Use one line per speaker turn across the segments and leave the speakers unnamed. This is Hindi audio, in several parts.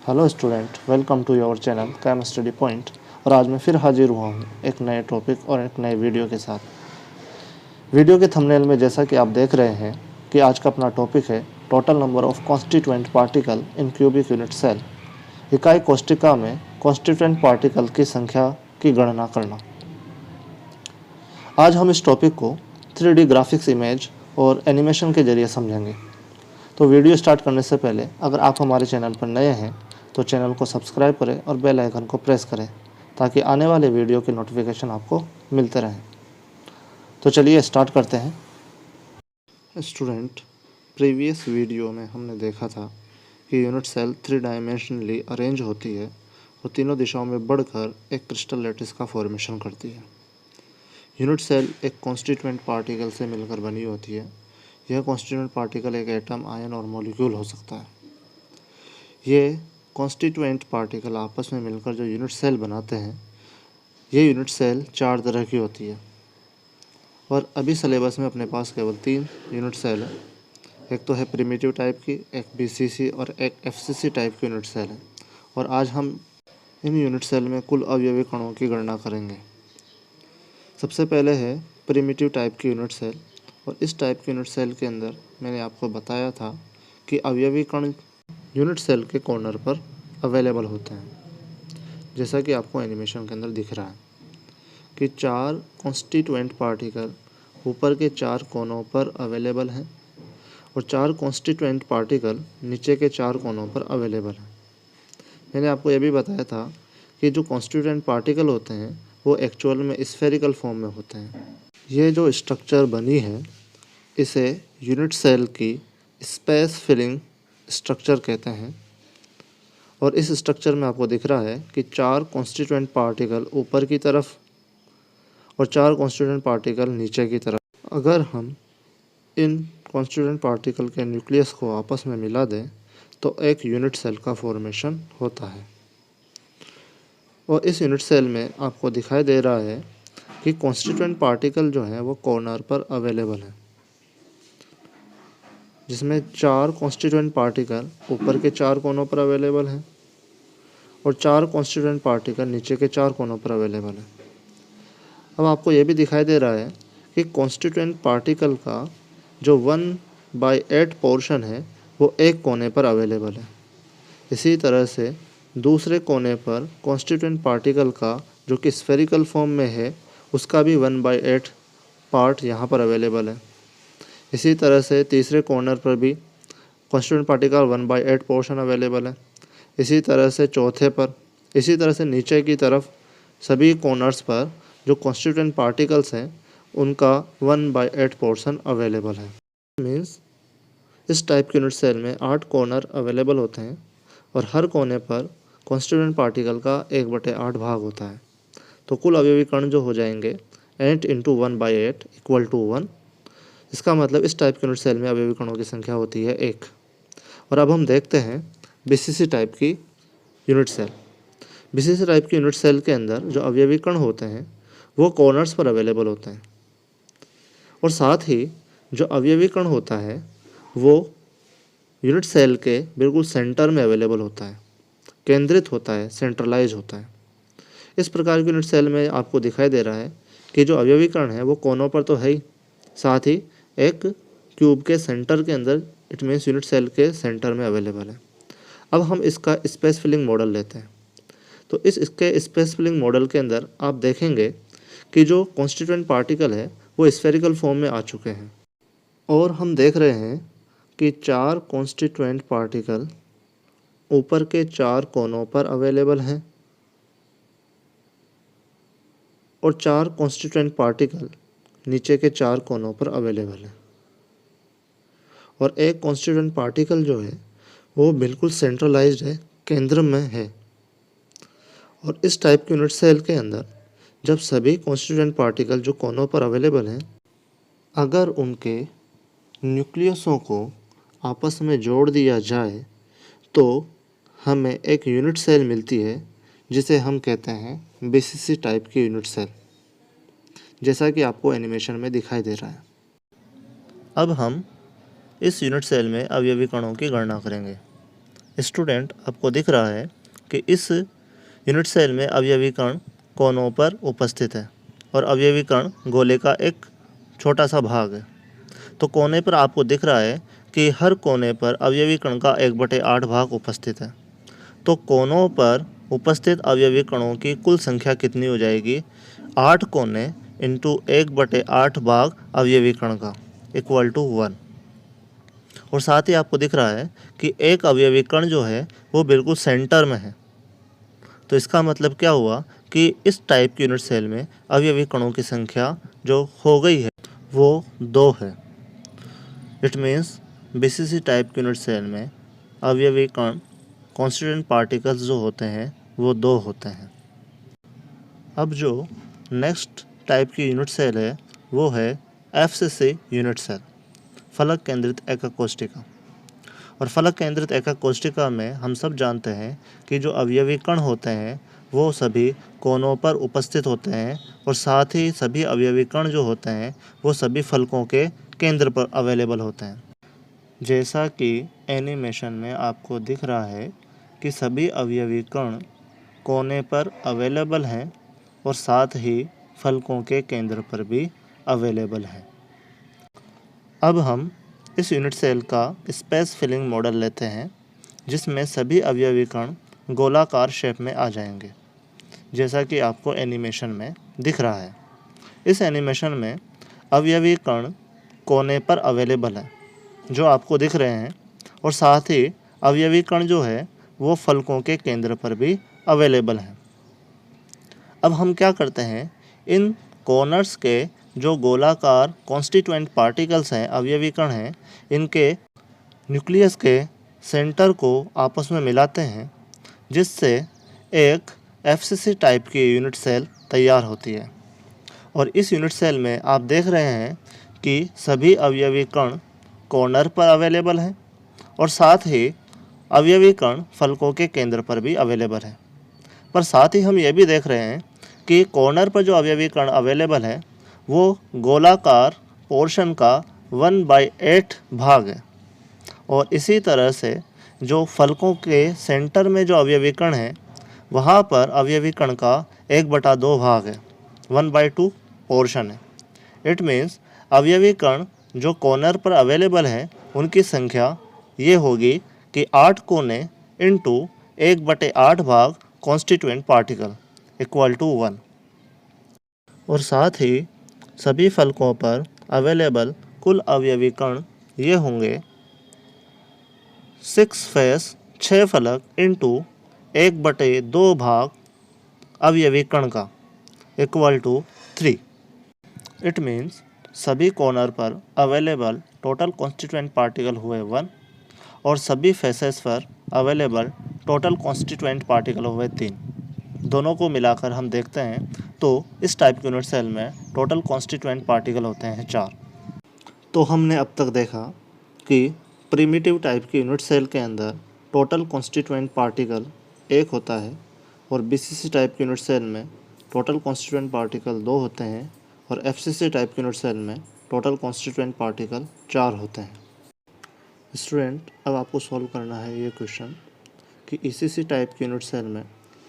Hello student, welcome to your channel Cam Study Point. और आज मैं फिर हाजिर हुआ हूँ एक नए टॉपिक और एक नए वीडियो के साथ। वीडियो के थंबनेल में जैसा कि आप देख रहे हैं कि आज का अपना टॉपिक है total number of constituent particle in cubic unit cell. इकाई कोष्टिका में कॉन्स्टिट्यूएंट पार्टिकल की संख्या की गणना करना। आज हम इस टॉपिक को 3D ग्राफिक्स इमेज और एनिमेशन के जरिए समझेंगे। तो वीडियो स्टार्ट करने से पहले अगर आप हमारे चैनल पर नए हैं तो चैनल को सब्सक्राइब करें और बेल आइकन को प्रेस करें ताकि आने वाले वीडियो के नोटिफिकेशन आपको मिलते रहें। तो चलिए स्टार्ट करते हैं। स्टूडेंट, प्रीवियस वीडियो में हमने देखा था कि यूनिट सेल 3 डायमेंशनली अरेंज होती है और तीनों दिशाओं में बढ़कर एक क्रिस्टल लैटिस का फॉर्मेशन करती है। यूनिट सेल एक कॉन्स्टिट्यूएंट पार्टिकल से मिलकर बनी होती है। यह कॉन्स्टिट्यूएंट पार्टिकल एक एटम, आयन और मॉलिक्यूल हो सकता है। ये कॉन्स्टिट्यूएंट पार्टिकल आपस में मिलकर जो यूनिट सेल बनाते हैं, ये यूनिट सेल 4 तरह की होती है और अभी सिलेबस में अपने पास केवल 3 यूनिट सेल है। एक तो है प्रिमिटिव टाइप की, एक बीसीसी और एक एफसीसी टाइप की यूनिट सेल है। और आज हम इन यूनिट सेल में कुल अवयवी कणों की गणना करेंगे। सबसे पहले है प्रिमिटिव टाइप की यूनिट सेल। और इस टाइप की यूनिट सेल के अंदर मैंने आपको बताया था कि अवयवी कण यूनिट सेल के कॉर्नर पर अवेलेबल होते हैं। जैसा कि आपको एनिमेशन के अंदर दिख रहा है कि 4 कॉन्स्टिट्यूएंट पार्टिकल ऊपर के 4 कोनों पर अवेलेबल हैं और 4 कॉन्स्टिट्यूएंट पार्टिकल नीचे के 4 कोनों पर अवेलेबल हैं। मैंने आपको यह भी बताया था कि जो कॉन्स्टिट्यूएंट पार्टिकल होते हैं वो एक्चुअल में स्फेरिकल फॉर्म में होते हैं। ये जो स्ट्रक्चर बनी है इसे यूनिट सेल की स्पेस फिलिंग स्ट्रक्चर कहते हैं। और इस स्ट्रक्चर में आपको दिख रहा है कि 4 कॉन्स्टिट्यूएंट पार्टिकल ऊपर की तरफ और 4 कॉन्स्टिट्यूएंट पार्टिकल नीचे की तरफ। अगर हम इन कॉन्स्टिट्यूएंट पार्टिकल के न्यूक्लियस को आपस में मिला दें तो एक यूनिट सेल का फॉर्मेशन होता है। और इस यूनिट सेल में आपको दिखाई दे रहा है कि कॉन्स्टिट्यूएंट पार्टिकल जो है वो कॉर्नर पर अवेलेबल है, जिसमें 4 कॉन्स्टिट्यूएंट पार्टिकल ऊपर के 4 कोनों पर अवेलेबल हैं और 4 कॉन्स्टिट्यूएंट पार्टिकल नीचे के 4 कोनों पर अवेलेबल है। अब आपको ये भी दिखाई दे रहा है कि कॉन्स्टिट्यूएंट पार्टिकल का जो 1/8 पोर्शन है वो एक कोने पर अवेलेबल है। इसी तरह से दूसरे कोने पर कॉन्स्टिट्यूएंट पार्टिकल का जो कि स्फेरिकल फॉर्म में है उसका भी 1/8 पार्ट यहाँ पर अवेलेबल है। इसी तरह से तीसरे कॉर्नर पर भी कॉन्स्टिट्यूएंट पार्टिकल 1/8 पोर्शन अवेलेबल है। इसी तरह से चौथे पर, इसी तरह से नीचे की तरफ सभी कॉर्नर्स पर जो कॉन्स्टिट्यूएंट पार्टिकल्स हैं उनका 1/8 पोर्शन अवेलेबल है। मीन्स इस टाइप के यूनिट सेल में 8 कॉर्नर अवेलेबल होते हैं और हर कोने पर कॉन्स्टिट्यूएंट पार्टिकल का 1/8 भाग होता है। तो कुल अवयवी कण जो हो जाएंगे 8 × 1/8 = 1। इसका मतलब इस टाइप के यूनिट सेल में अवयवी कणों की संख्या होती है 1। और अब हम देखते हैं बीसीसी टाइप की यूनिट सेल। बीसीसी टाइप की यूनिट सेल के अंदर जो अवयवी कण होते हैं वो कॉर्नर्स पर अवेलेबल होते हैं और साथ ही जो अवयवी कण होता है वो यूनिट सेल के बिल्कुल सेंटर में अवेलेबल होता है, केंद्रित होता है, सेंट्रलाइज होता है। इस प्रकार की यूनिट सेल में आपको दिखाई दे रहा है कि जो अवयवी कण है वो कोनों पर तो है ही, साथ ही एक क्यूब के सेंटर के अंदर, इट मीन्स यूनिट सेल के सेंटर में अवेलेबल है। अब हम इसका स्पेस फिलिंग मॉडल लेते हैं। तो इसके स्पेस फिलिंग मॉडल के अंदर आप देखेंगे कि जो कॉन्स्टिट्यूएंट पार्टिकल है वो स्फेरिकल फॉर्म में आ चुके हैं और हम देख रहे हैं कि 4 कॉन्स्टिट्यूएंट पार्टिकल ऊपर के 4 कोनों पर अवेलेबल हैं और 4 कॉन्स्टिट्यूएंट पार्टिकल नीचे के 4 कोनों पर अवेलेबल है। और एक कॉन्स्टिट्यूएंट पार्टिकल जो है वो बिल्कुल सेंट्रलाइज्ड है, केंद्र में है। और इस टाइप के यूनिट सेल के अंदर जब सभी कॉन्स्टिट्यूएंट पार्टिकल जो कोनों पर अवेलेबल हैं, अगर उनके न्यूक्लियसों को आपस में जोड़ दिया जाए तो हमें एक यूनिट सेल मिलती है जिसे हम कहते हैं बीसीसी टाइप की यूनिट सेल, जैसा कि आपको एनिमेशन में दिखाई दे रहा है। अब हम इस यूनिट सेल में अवयवी कणों की गणना करेंगे। स्टूडेंट, आपको दिख रहा है कि इस यूनिट सेल में अवयवी कण कोनों पर उपस्थित है और अवयवी कण गोले का एक छोटा सा भाग है। तो कोने पर आपको दिख रहा है कि हर कोने पर अवयवी कण का 1/8 भाग उपस्थित है। तो कोनों पर उपस्थित अवयवी कणों की कुल संख्या कितनी हो जाएगी? 8 कोने इंटू 1/8 भाग अवयवी कण का इक्वल टू 1। और साथ ही आपको दिख रहा है कि एक अवयवी कण जो है वो बिल्कुल सेंटर में है। तो इसका मतलब क्या हुआ कि इस टाइप की यूनिट सेल में अवयवी कणों की संख्या जो हो गई है वो 2 है। इट मीन्स बीसीसी टाइप की यूनिट सेल में अवयवी कण कॉन्स्टिट्यूएंट पार्टिकल्स जो होते हैं वो 2 होते हैं। अब जो नेक्स्ट टाइप की यूनिट सेल है वो है एफसीसी यूनिट सेल, फलक केंद्रित एकक कोशिका। और फलक केंद्रित एकक कोशिका में हम सब जानते हैं कि जो अवयवी कण होते हैं वो सभी कोनों पर उपस्थित होते हैं और साथ ही सभी अवयवी कण जो होते हैं वो सभी फलकों के केंद्र पर अवेलेबल होते हैं। जैसा कि एनिमेशन में आपको दिख रहा है कि सभी अवयवी कण कोने पर अवेलेबल हैं और साथ ही फलकों के केंद्र पर भी अवेलेबल हैं। अब हम इस यूनिट सेल का स्पेस फिलिंग मॉडल लेते हैं जिसमें सभी अवयवी कण गोलाकार शेप में आ जाएंगे, जैसा कि आपको एनिमेशन में दिख रहा है। इस एनिमेशन में अवयवी कण कोने पर अवेलेबल है जो आपको दिख रहे हैं और साथ ही अवयवी कण जो है वो फलकों के केंद्र पर भी अवेलेबल हैं। अब हम क्या करते हैं, इन कॉर्नर्स के जो गोलाकार कॉन्स्टिट्यूएंट पार्टिकल्स हैं, अवयवी कण हैं, इनके न्यूक्लियस के सेंटर को आपस में मिलाते हैं जिससे एक एफसीसी टाइप की यूनिट सेल तैयार होती है। और इस यूनिट सेल में आप देख रहे हैं कि सभी अवयवी कण कॉर्नर पर अवेलेबल हैं और साथ ही अवयवी कण फलकों के केंद्र पर भी अवेलेबल है। पर साथ ही हम ये भी देख रहे हैं कि कॉर्नर पर जो अवयवी कण अवेलेबल है वो गोलाकार पोर्शन का 1/8 भाग है और इसी तरह से जो फलकों के सेंटर में जो अवयवी कण है वहाँ पर अवयवी कण का 1/2 भाग है, 1/2 पोर्शन है। इट मीन्स अवयवी कण जो कॉर्नर पर अवेलेबल है उनकी संख्या ये होगी कि 8 कोने इंटू 1/8 भाग कॉन्स्टिट्यूएंट पार्टिकल इक्वल टू 1। और साथ ही सभी फलकों पर अवेलेबल कुल अवयवी कण ये होंगे 6 फेस 6 फलक इंटू 1/2 भाग अवयवी कण का इक्वल टू 3। इट मीन्स सभी कॉर्नर पर अवेलेबल टोटल कॉन्स्टिट्यूएंट पार्टिकल हुए 1 और सभी फेसेस पर अवेलेबल टोटल कॉन्स्टिट्यूएंट पार्टिकल हुए 3। दोनों को मिलाकर हम देखते हैं तो इस टाइप की यूनिट सेल में टोटल कॉन्स्टिट्यूएंट पार्टिकल होते हैं 4। तो हमने अब तक देखा कि प्रिमिटिव टाइप की यूनिट सेल के अंदर टोटल कॉन्स्टिट्यूएंट पार्टिकल 1 होता है और बीसीसी टाइप की यूनिट सेल में टोटल कॉन्स्टिट्यूएंट पार्टिकल 2 होते हैं और एफसीसी टाइप की यूनिट सेल में टोटल कॉन्स्टिट्यूएंट पार्टिकल 4 होते हैं। स्टूडेंट, अब आपको सॉल्व करना है ये क्वेश्चन कि ईसीसी टाइप की यूनिट सेल में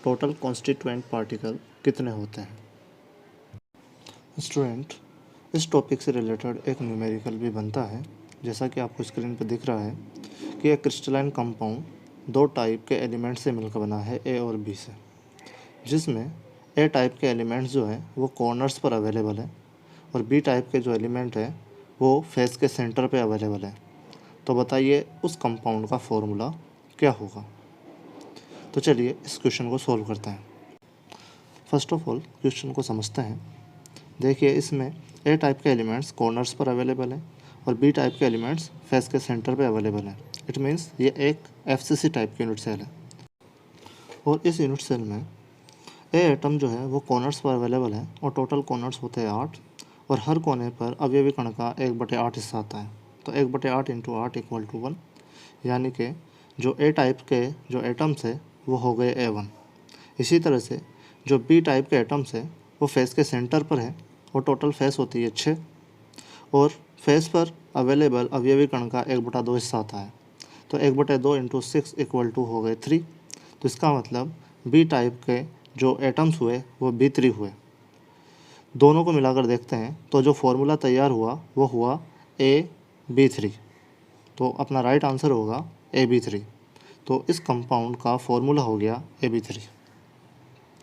टोटल कॉन्स्टिट्यूएंट पार्टिकल कितने होते हैं। स्टूडेंट, इस टॉपिक से रिलेटेड एक न्यूमेरिकल भी बनता है, जैसा कि आपको स्क्रीन पर दिख रहा है कि एक क्रिस्टलाइन कंपाउंड 2 टाइप के एलिमेंट से मिलकर बना है, ए और बी से, जिसमें ए टाइप के एलिमेंट्स जो है वो कॉर्नर्स पर अवेलेबल है और बी टाइप के जो एलिमेंट है वो फेस के सेंटर पे अवेलेबल है। तो बताइए उस कंपाउंड का फॉर्मूला क्या होगा। तो चलिए इस क्वेश्चन को सॉल्व करते हैं। फर्स्ट ऑफ ऑल क्वेश्चन को समझते हैं। देखिए, इसमें ए टाइप के एलिमेंट्स कॉर्नर्स पर अवेलेबल है और बी टाइप के एलिमेंट्स फेस के सेंटर पे अवेलेबल है। इट मीन्स ये एक एफसीसी टाइप की यूनिट सेल है और इस यूनिट सेल में ए एटम जो है वो कॉर्नर्स पर अवेलेबल है और टोटल कॉर्नर्स होते हैं 8 और हर कोने पर अवयवी कण का 1/8 हिस्सा आता है। तो 1/8 इंटू 8 इक्वल टू 1, यानी कि जो ए टाइप के जो एटम्स है वो हो गए A1। इसी तरह से जो बी टाइप के एटम्स है वो फेस के सेंटर पर है और टोटल फेस होती है 6 और फेस पर अवेलेबल अवयवी कण का 1/2 हिस्सा आता है। तो 1/2 इंटू 6 इक्वल टू हो गए 3। तो इसका मतलब बी टाइप के जो एटम्स हुए वो B3 हुए। दोनों को मिलाकर देखते हैं तो जो फॉर्मूला तैयार हुआ वो हुआ AB3। तो अपना राइट आंसर होगा AB3। तो इस कंपाउंड का फॉर्मूला हो गया AB3।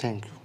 Thank you.